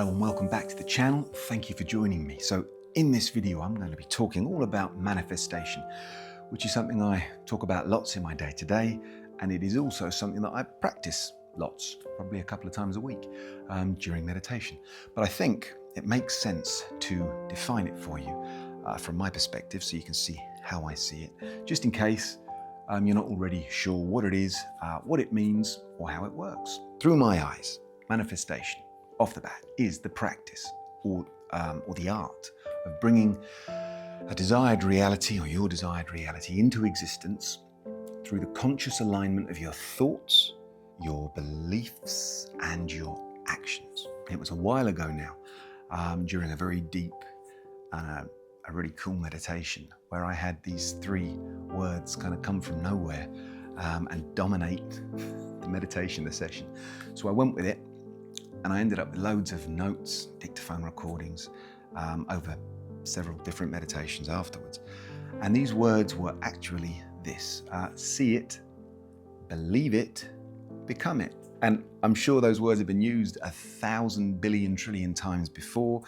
Hello and welcome back to the channel. Thank you for joining me. So in this video, I'm going to be talking all about manifestation, which is something I talk about lots in my day-to-day, and it is also something that I practice lots, probably a couple of times a week during meditation. But I think it makes sense to define it for you from my perspective so you can see how I see it, just in case you're not already sure what it is, what it means, or how it works. Through my eyes, manifestation, off the bat, is the practice or the art of bringing a desired reality or your desired reality into existence through the conscious alignment of your thoughts, your beliefs, and your actions. It was a while ago now, during a very deep and a really cool meditation where I had these three words kind of come from nowhere and dominate the meditation, the session. So I went with it, and I ended up with loads of notes, dictaphone recordings over several different meditations afterwards. And these words were actually this: see it, believe it, become it. And I'm sure those words have been used 1,000 billion trillion times before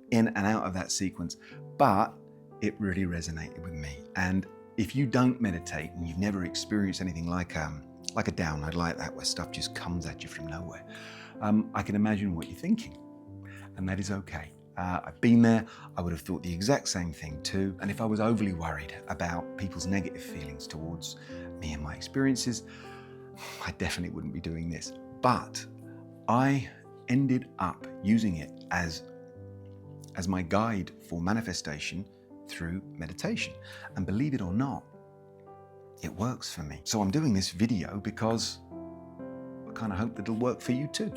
in and out of that sequence, but it really resonated with me. And if you don't meditate and you've never experienced anything like a download like that, where stuff just comes at you from nowhere, I can imagine what you're thinking, and that is okay. I've been there. I would have thought the exact same thing too. And if I was overly worried about people's negative feelings towards me and my experiences, I definitely wouldn't be doing this. But I ended up using it as my guide for manifestation through meditation. And believe it or not, it works for me. So I'm doing this video because I kind of hope that it'll work for you too.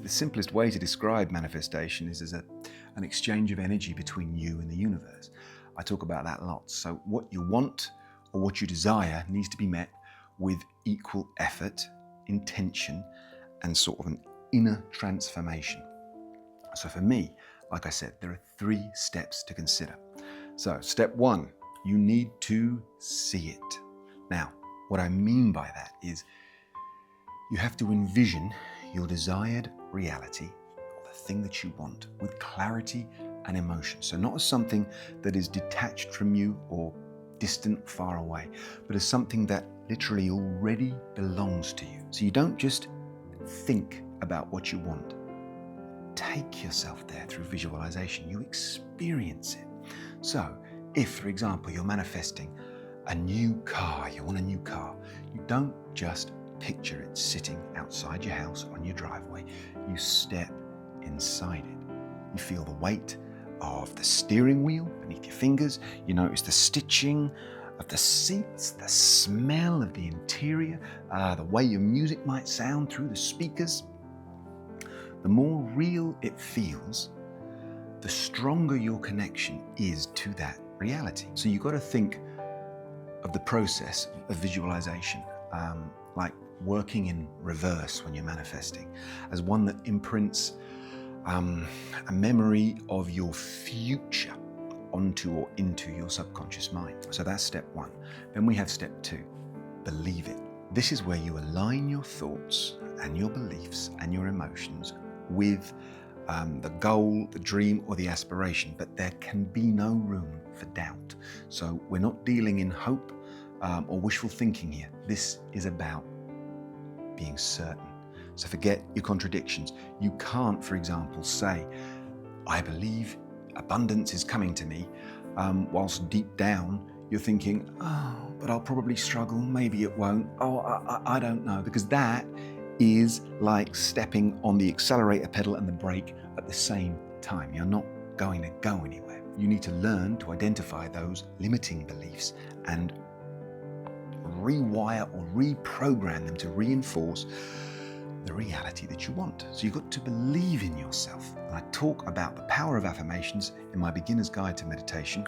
The simplest way to describe manifestation is as an exchange of energy between you and the universe. I talk about that lots. So what you want or what you desire needs to be met with equal effort, intention, and sort of an inner transformation. So for me, like I said, there are 3 steps to consider. So step 1, you need to see it. Now, what I mean by that is you have to envision your desired reality, or the thing that you want, with clarity and emotion. So not as something that is detached from you or distant, far away, but as something that literally already belongs to you. So you don't just think about what you want. Take yourself there through visualization. You experience it. So if, for example, you're manifesting a new car, you want a new car, you don't just picture it sitting outside your house on your driveway. You step inside it. You feel the weight of the steering wheel beneath your fingers. You notice the stitching of the seats, the smell of the interior, the way your music might sound through the speakers. The more real it feels, the stronger your connection is to that reality. So you've got to think of the process of visualization like working in reverse when you're manifesting, as one that imprints a memory of your future onto or into your subconscious mind. So that's step 1. Then we have step 2, believe it. This is where you align your thoughts and your beliefs and your emotions with the goal, the dream, or the aspiration, but there can be no room for doubt. So we're not dealing in hope or wishful thinking here. This is about being certain. So forget your contradictions. You can't, for example, say, I believe abundance is coming to me, whilst deep down you're thinking, oh, but I'll probably struggle, maybe it won't, oh, I don't know, because that is like stepping on the accelerator pedal and the brake at the same time. You're not going to go anywhere. You need to learn to identify those limiting beliefs and rewire or reprogram them to reinforce the reality that you want. So you've got to believe in yourself. And I talk about the power of affirmations in my beginner's guide to meditation.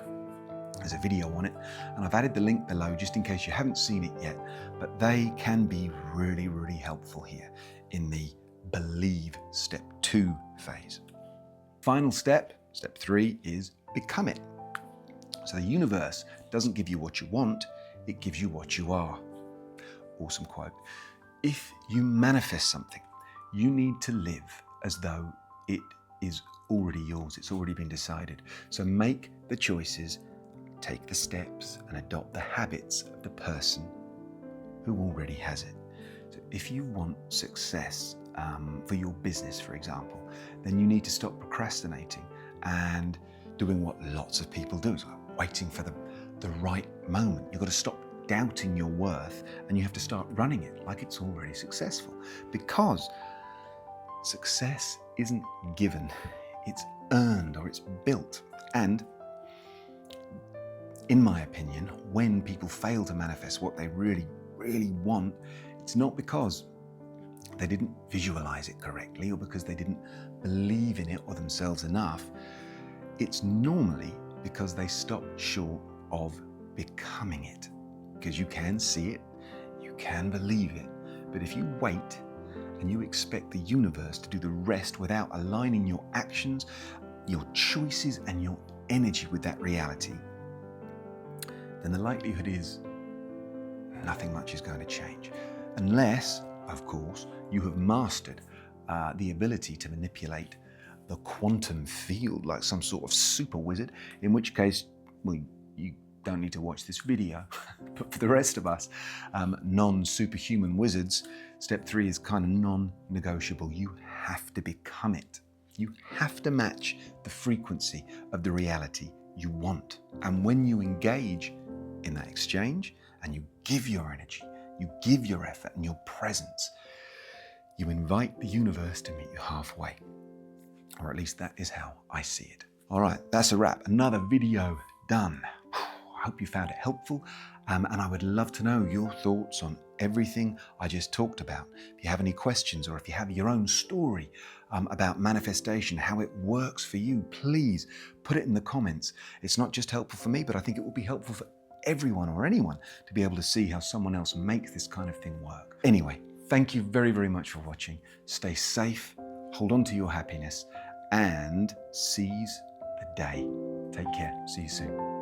There's a video on it, and I've added the link below just in case you haven't seen it yet, but they can be really, really helpful here in the believe step 2 phase. Final step, step 3, is become it. So the universe doesn't give you what you want, it gives you what you are. Awesome quote. If you manifest something, you need to live as though it is already yours. It's already been decided. So make the choices, take the steps, and adopt the habits of the person who already has it. So if you want success for your business, for example, then you need to stop procrastinating and doing what lots of people do, so waiting for the right moment. You've got to stop doubting your worth and you have to start running it like it's already successful, because success isn't given, it's earned or it's built. And in my opinion, when people fail to manifest what they really want, it's not because they didn't visualize it correctly or because they didn't believe in it or themselves enough. It's normally because they stopped short of becoming it. Because you can see it, you can believe it, but if you wait and you expect the universe to do the rest without aligning your actions, your choices, and your energy with that reality, then the likelihood is nothing much is going to change. Unless, of course, you have mastered the ability to manipulate the quantum field like some sort of super wizard, in which case, well, you don't need to watch this video. But for the rest of us, non-superhuman wizards, step 3 is kind of non-negotiable. You have to become it. You have to match the frequency of the reality you want. And when you engage in that exchange and you give your energy, you give your effort and your presence, you invite the universe to meet you halfway. Or at least that is how I see it. All right, that's a wrap. Another video done. I hope you found it helpful, and I would love to know your thoughts on everything I just talked about. If you have any questions, or if you have your own story about manifestation, how it works for you, please put it in the comments. It's not just helpful for me, but I think it will be helpful for everyone or anyone to be able to see how someone else makes this kind of thing work. Anyway, thank you very, very much for watching. Stay safe, hold on to your happiness, and seize the day. Take care. See you soon.